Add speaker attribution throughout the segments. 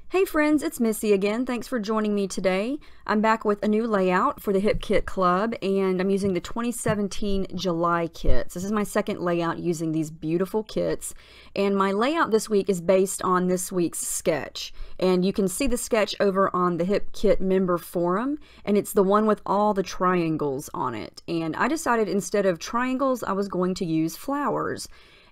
Speaker 1: Hey friends, it's Missy again. Thanks for joining me today. I'm back with a new layout for the Hip Kit Club, and I'm using the 2017 July kits. This is my second layout using these beautiful kits, and my layout this week is based on this week's sketch. And you can see the sketch over on the Hip Kit member forum, and it's the one with all the triangles on it. And I decided instead of triangles, I was going to use flowers.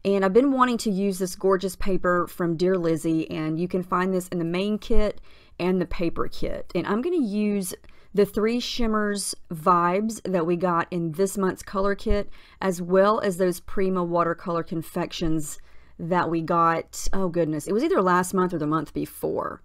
Speaker 1: And I've been wanting to use this gorgeous paper from Dear Lizzy, and you can find this in the main kit and the paper kit. And I'm going to use the 3 shimmers vibes that we got in this month's color kit, as well as those Prima watercolor confections that we got, oh goodness, it was either last month or the month before.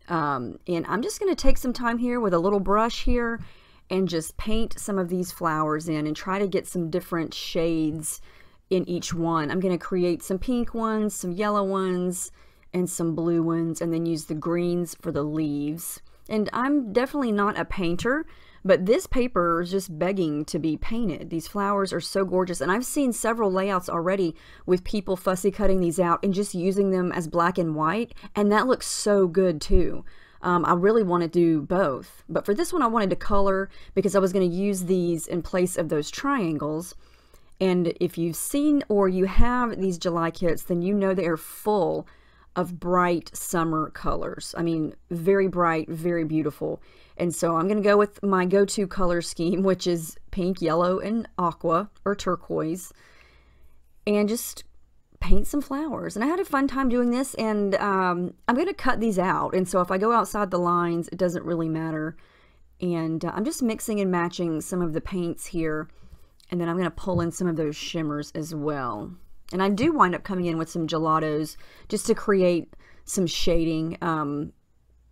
Speaker 1: And I'm just going to take some time here with a little brush here and just paint some of these flowers in and try to get some different shades in each one. I'm going to create some pink ones, some yellow ones, and some blue ones, and then use the greens for the leaves. And I'm definitely not a painter, but this paper is just begging to be painted. These flowers are so gorgeous, and I've seen several layouts already with people fussy cutting these out and just using them as black and white, and that looks so good too. I really want to do both, but for this one I wanted to color because I was going to use these in place of those triangles. And if you've seen or you have these July kits, then you know they are full of bright summer colors. I mean, very bright, very beautiful. And so I'm going to go with my go-to color scheme, which is pink, yellow, and aqua or turquoise, and just paint some flowers. And I had a fun time doing this, and I'm going to cut these out. And so if I go outside the lines, it doesn't really matter. And I'm just mixing and matching some of the paints here. And then I'm going to pull in some of those shimmers as well. And I do wind up coming in with some gelatos just to create some shading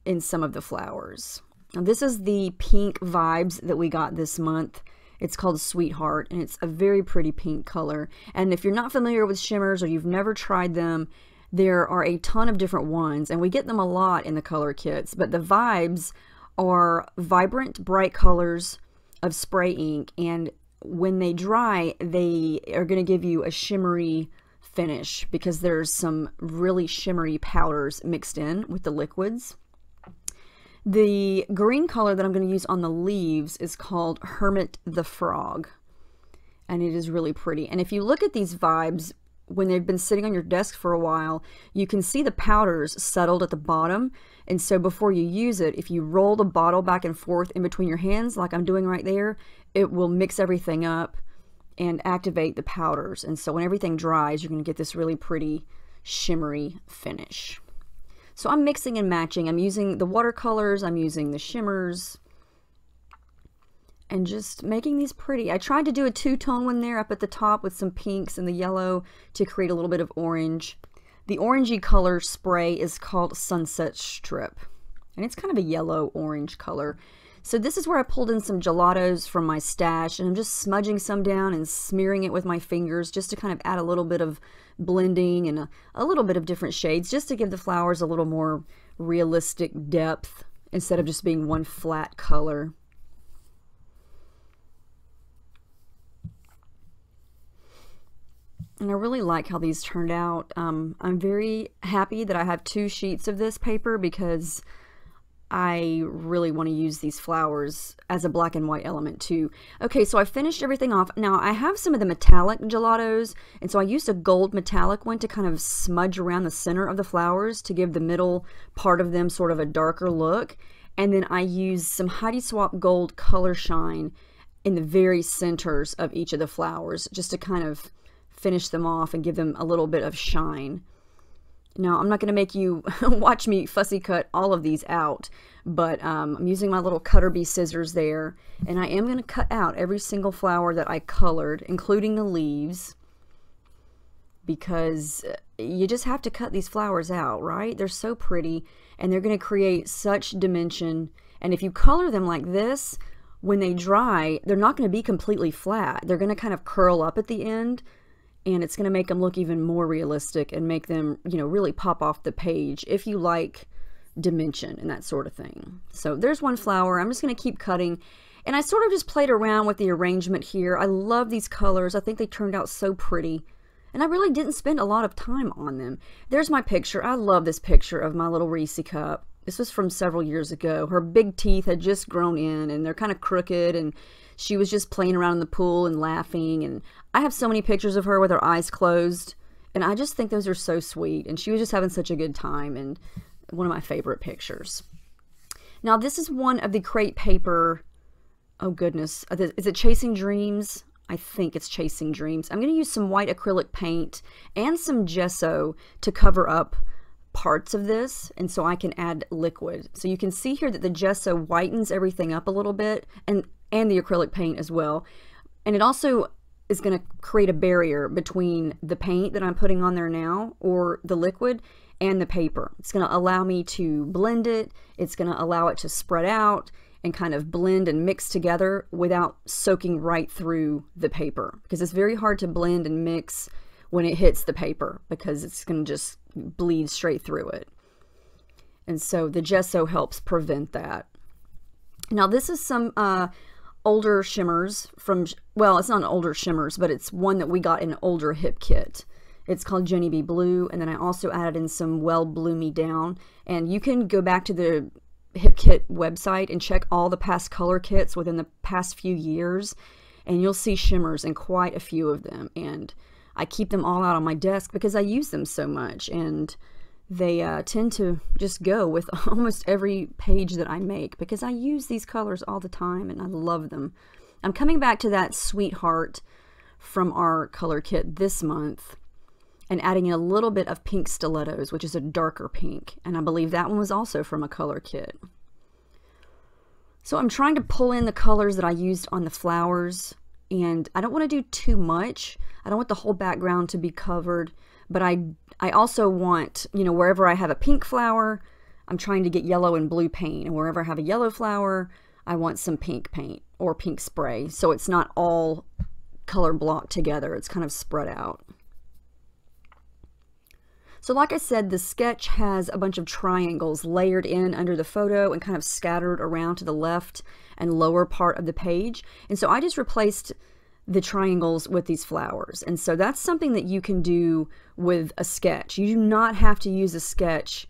Speaker 1: in some of the flowers. Now, this is the pink vibes that we got this month. It's called Sweetheart, and it's a very pretty pink color. And if you're not familiar with shimmers or you've never tried them, there are a ton of different ones, and we get them a lot in the color kits. But the vibes are vibrant, bright colors of spray ink, and when they dry, they are going to give you a shimmery finish because there's some really shimmery powders mixed in with the liquids. The green color that I'm going to use on the leaves is called Hermit the Frog, and it is really pretty. And if you look at these vibes, when they've been sitting on your desk for a while, you can see the powders settled at the bottom. And so before you use it, if you roll the bottle back and forth in between your hands, like I'm doing right there, it will mix everything up and activate the powders. And so when everything dries, you're going to get this really pretty shimmery finish. So I'm mixing and matching. I'm using the watercolors, I'm using the shimmers, and just making these pretty. I tried to do a two-tone one there up at the top with some pinks and the yellow to create a little bit of orange. The orangey color spray is called Sunset Strip, and it's kind of a yellow-orange color. So this is where I pulled in some gelatos from my stash, and I'm just smudging some down and smearing it with my fingers just to kind of add a little bit of blending and a little bit of different shades, just to give the flowers a little more realistic depth instead of just being one flat color. And I really like how these turned out. I'm very happy that I have 2 sheets of this paper because I really want to use these flowers as a black and white element too. Okay, so I finished everything off. Now I have some of the metallic gelatos, and so I used a gold metallic one to kind of smudge around the center of the flowers to give the middle part of them sort of a darker look. And then I used some Heidi Swapp Gold Color Shine in the very centers of each of the flowers just to kind of finish them off and give them a little bit of shine. Now, I'm not going to make you watch me fussy cut all of these out, but I'm using my little cutter bee scissors there, and I am going to cut out every single flower that I colored, including the leaves, because you just have to cut these flowers out, right? They're so pretty, and they're going to create such dimension, and if you color them like this, when they dry, they're not going to be completely flat. They're going to kind of curl up at the end, and it's going to make them look even more realistic and make them, you know, really pop off the page if you like dimension and that sort of thing. So there's one flower. I'm just going to keep cutting, and I sort of just played around with the arrangement here. I love these colors. I think they turned out so pretty, And I really didn't spend a lot of time on them. There's my picture. I love this picture of my little Reese cup. This was from several years ago. Her big teeth had just grown in and they're kind of crooked, and she was just playing around in the pool and laughing. And I have so many pictures of her with her eyes closed, and I just think those are so sweet. And she was just having such a good time, and one of my favorite pictures. Now this is one of the crepe paper, oh goodness, is it Chasing Dreams? I think it's Chasing Dreams. I'm going to use some white acrylic paint and some gesso to cover up parts of this, and so I can add liquid. So you can see here that the gesso whitens everything up a little bit, and the acrylic paint as well. And it also is going to create a barrier between the paint that I'm putting on there now, or the liquid, and the paper. It's going to allow me to blend it. It's going to allow it to spread out and kind of blend and mix together without soaking right through the paper, because it's very hard to blend and mix when it hits the paper, because it's going to just bleed straight through it. And so the gesso helps prevent that. Now this is some older shimmers from, well, it's not an older shimmers, but it's one that we got in an older hip kit. It's called Jenny B Blue, and then I also added in some Well Blue Me Down. And you can go back to the Hip Kit website and check all the past color kits within the past few years, and you'll see shimmers in quite a few of them. And I keep them all out on my desk because I use them so much, and they tend to just go with almost every page that I make because I use these colors all the time and I love them. I'm coming back to that Sweetheart from our color kit this month and adding in a little bit of Pink Stilettos, which is a darker pink, and I believe that one was also from a color kit. So I'm trying to pull in the colors that I used on the flowers, and I don't want to do too much. I don't want the whole background to be covered, but I also want, you know, wherever I have a pink flower, I'm trying to get yellow and blue paint, and wherever I have a yellow flower, I want some pink paint or pink spray, so it's not all color blocked together. It's kind of spread out. So like I said, the sketch has a bunch of triangles layered in under the photo and kind of scattered around to the left and lower part of the page. And so I just replaced the triangles with these flowers. And so that's something that you can do with a sketch. You do not have to use a sketch,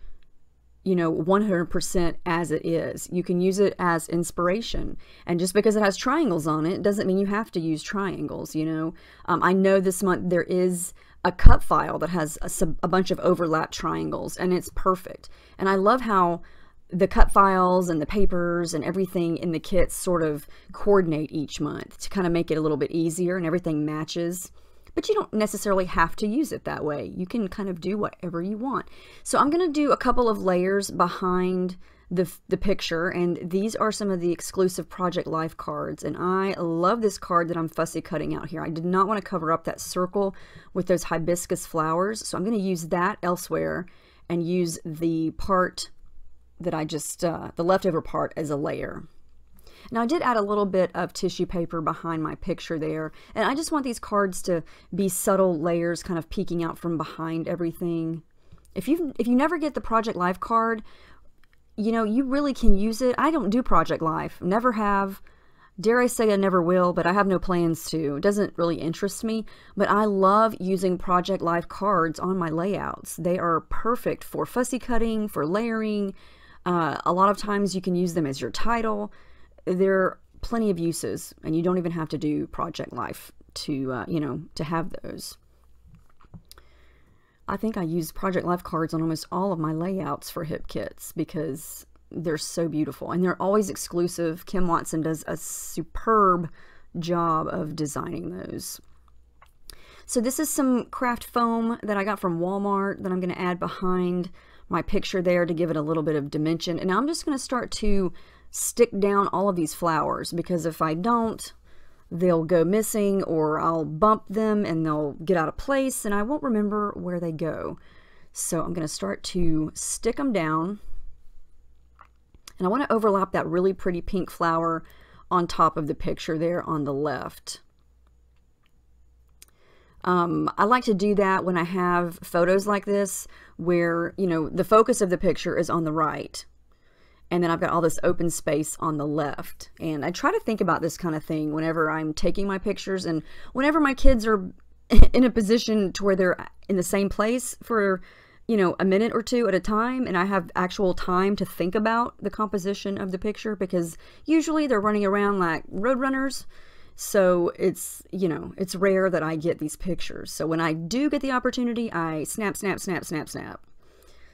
Speaker 1: you know, 100% as it is. You can use it as inspiration. And just because it has triangles on it doesn't mean you have to use triangles, you know. I know this month there is a cut file that has a bunch of overlap triangles, and it's perfect. And I love how the cut files and the papers and everything in the kits sort of coordinate each month to kind of make it a little bit easier and everything matches. But you don't necessarily have to use it that way. You can kind of do whatever you want. So I'm going to do a couple of layers behind the picture, and these are some of the exclusive Project Life cards, and I love this card that I'm fussy cutting out here. I did not want to cover up that circle with those hibiscus flowers, so I'm going to use that elsewhere and use the part that I just, the leftover part, as a layer. Now I did add a little bit of tissue paper behind my picture there, and I just want these cards to be subtle layers kind of peeking out from behind everything. If you never get the Project Life card, you know, you really can use it. I don't do Project Life, never have. Dare I say I never will, but I have no plans to. It doesn't really interest me, but I love using Project Life cards on my layouts. They are perfect for fussy cutting, for layering. A lot of times you can use them as your title. There are plenty of uses, and you don't even have to do Project Life to, you know, to have those. I think I use Project Life cards on almost all of my layouts for hip kits because they're so beautiful, and they're always exclusive. Kim Watson does a superb job of designing those. So this is some craft foam that I got from Walmart that I'm going to add behind my picture there to give it a little bit of dimension. And I'm just going to start to stick down all of these flowers, because if I don't, they'll go missing, or I'll bump them and they'll get out of place and I won't remember where they go. So I'm going to start to stick them down, and I want to overlap that really pretty pink flower on top of the picture there on the left. I like to do that when I have photos like this where, you know, the focus of the picture is on the right, and then I've got all this open space on the left. And I try to think about this kind of thing whenever I'm taking my pictures, and whenever my kids are in a position to where they're in the same place for, you know, a minute or two at a time, and I have actual time to think about the composition of the picture, because usually they're running around like road runners. So it's, you know, it's rare that I get these pictures. So when I do get the opportunity, I snap, snap, snap, snap, snap.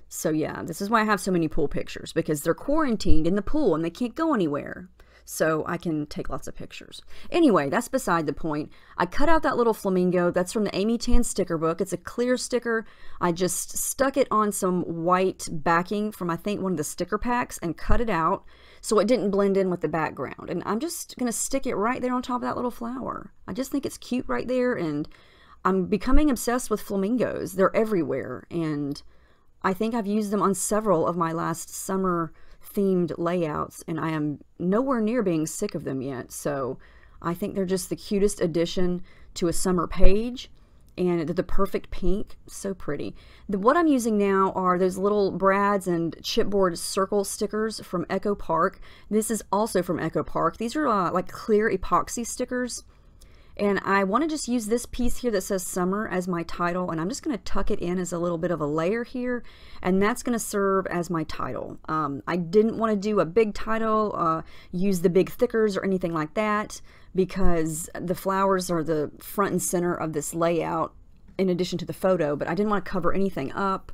Speaker 1: So yeah, this is why I have so many pool pictures, because they're quarantined in the pool and they can't go anywhere. So I can take lots of pictures. Anyway, that's beside the point. I cut out that little flamingo. That's from the Amy Tan sticker book. It's a clear sticker. I just stuck it on some white backing from, I think, one of the sticker packs and cut it out so it didn't blend in with the background. And I'm just going to stick it right there on top of that little flower. I just think it's cute right there, and I'm becoming obsessed with flamingos. They're everywhere, and I think I've used them on several of my last summer themed layouts, and I am nowhere near being sick of them yet. So I think they're just the cutest addition to a summer page, and they're the perfect pink. So pretty. What I'm using now are those little brads and chipboard circle stickers from Echo Park. This is also from Echo Park. These are like clear epoxy stickers, and I want to just use this piece here that says summer as my title, and I'm just going to tuck it in as a little bit of a layer here, and that's going to serve as my title. I didn't want to do a big title, use the big thickers or anything like that, because the flowers are the front and center of this layout in addition to the photo, but I didn't want to cover anything up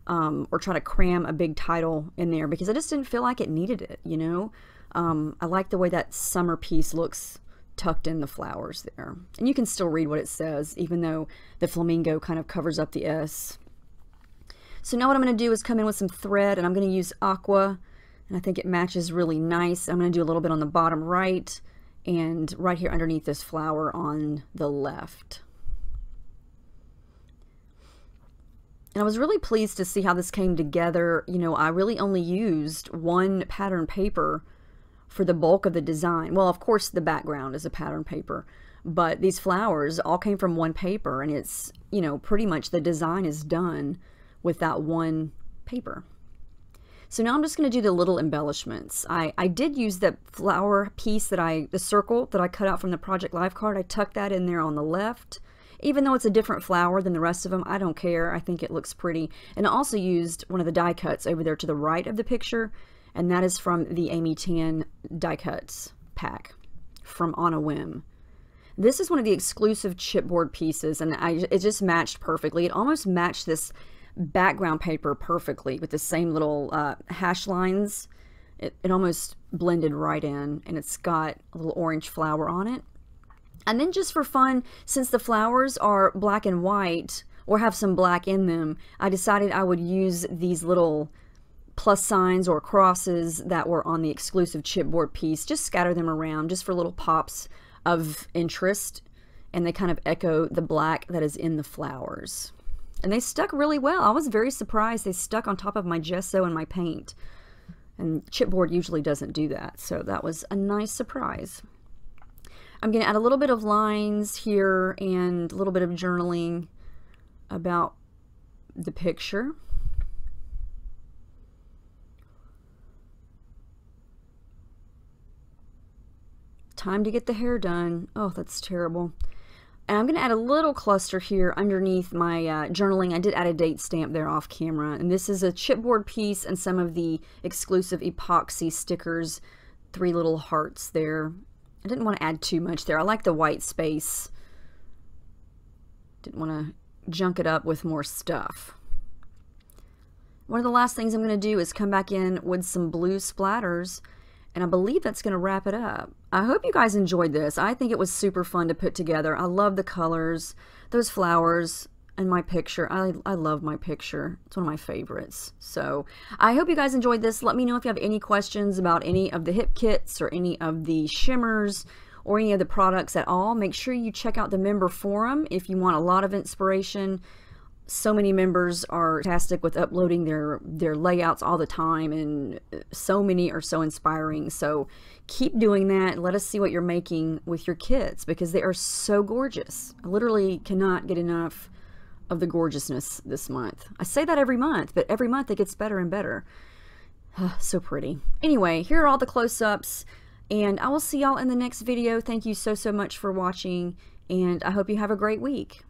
Speaker 1: or try to cram a big title in there, because I just didn't feel like it needed it, you know? I like the way that summer piece looks tucked in the flowers there. And you can still read what it says, even though the flamingo kind of covers up the S. So now what I'm going to do is come in with some thread, and I'm going to use aqua, and I think it matches really nice. I'm going to do a little bit on the bottom right, and right here underneath this flower on the left. And I was really pleased to see how this came together. You know, I really only used one pattern paper for the bulk of the design. Well, of course the background is a pattern paper, but these flowers all came from one paper, and it's, you know, pretty much the design is done with that one paper. So now I'm just going to do the little embellishments. I did use that flower piece the circle that I cut out from the Project Life card. I tucked that in there on the left. Even though it's a different flower than the rest of them, I don't care. I think it looks pretty. And I also used one of the die cuts over there to the right of the picture, and that is from the Amy Tan die cuts pack from On a Whim. This is one of the exclusive chipboard pieces, and it just matched perfectly. It almost matched this background paper perfectly with the same little hash lines. It almost blended right in, and it's got a little orange flower on it. And then just for fun, since the flowers are black and white or have some black in them, I decided I would use these little plus signs or crosses that were on the exclusive chipboard piece, just scatter them around just for little pops of interest, and they kind of echo the black that is in the flowers. And they stuck really well. I was very surprised they stuck on top of my gesso and my paint, and chipboard usually doesn't do that, so that was a nice surprise. I'm going to add a little bit of lines here and a little bit of journaling about the picture. Time to get the hair done. Oh, that's terrible. And I'm going to add a little cluster here underneath my journaling. I did add a date stamp there off camera. And this is a chipboard piece and some of the exclusive epoxy stickers. 3 little hearts there. I didn't want to add too much there. I like the white space. Didn't want to junk it up with more stuff. One of the last things I'm going to do is come back in with some blue splatters, and I believe that's going to wrap it up. I hope you guys enjoyed this. I think it was super fun to put together. I love the colors, those flowers, and my picture. I love my picture. It's one of my favorites. So I hope you guys enjoyed this. Let me know if you have any questions about any of the hip kits or any of the shimmers or any of the products at all. Make sure you check out the member forum if you want a lot of inspiration. So many members are fantastic with uploading their layouts all the time, and so many are so inspiring. So keep doing that. Let us see what you're making with your kits, because they are so gorgeous. I literally cannot get enough of the gorgeousness this month. I say that every month, but every month it gets better and better. So pretty. Anyway, here are all the close-ups, and I will see y'all in the next video. Thank you so much for watching, and I hope you have a great week.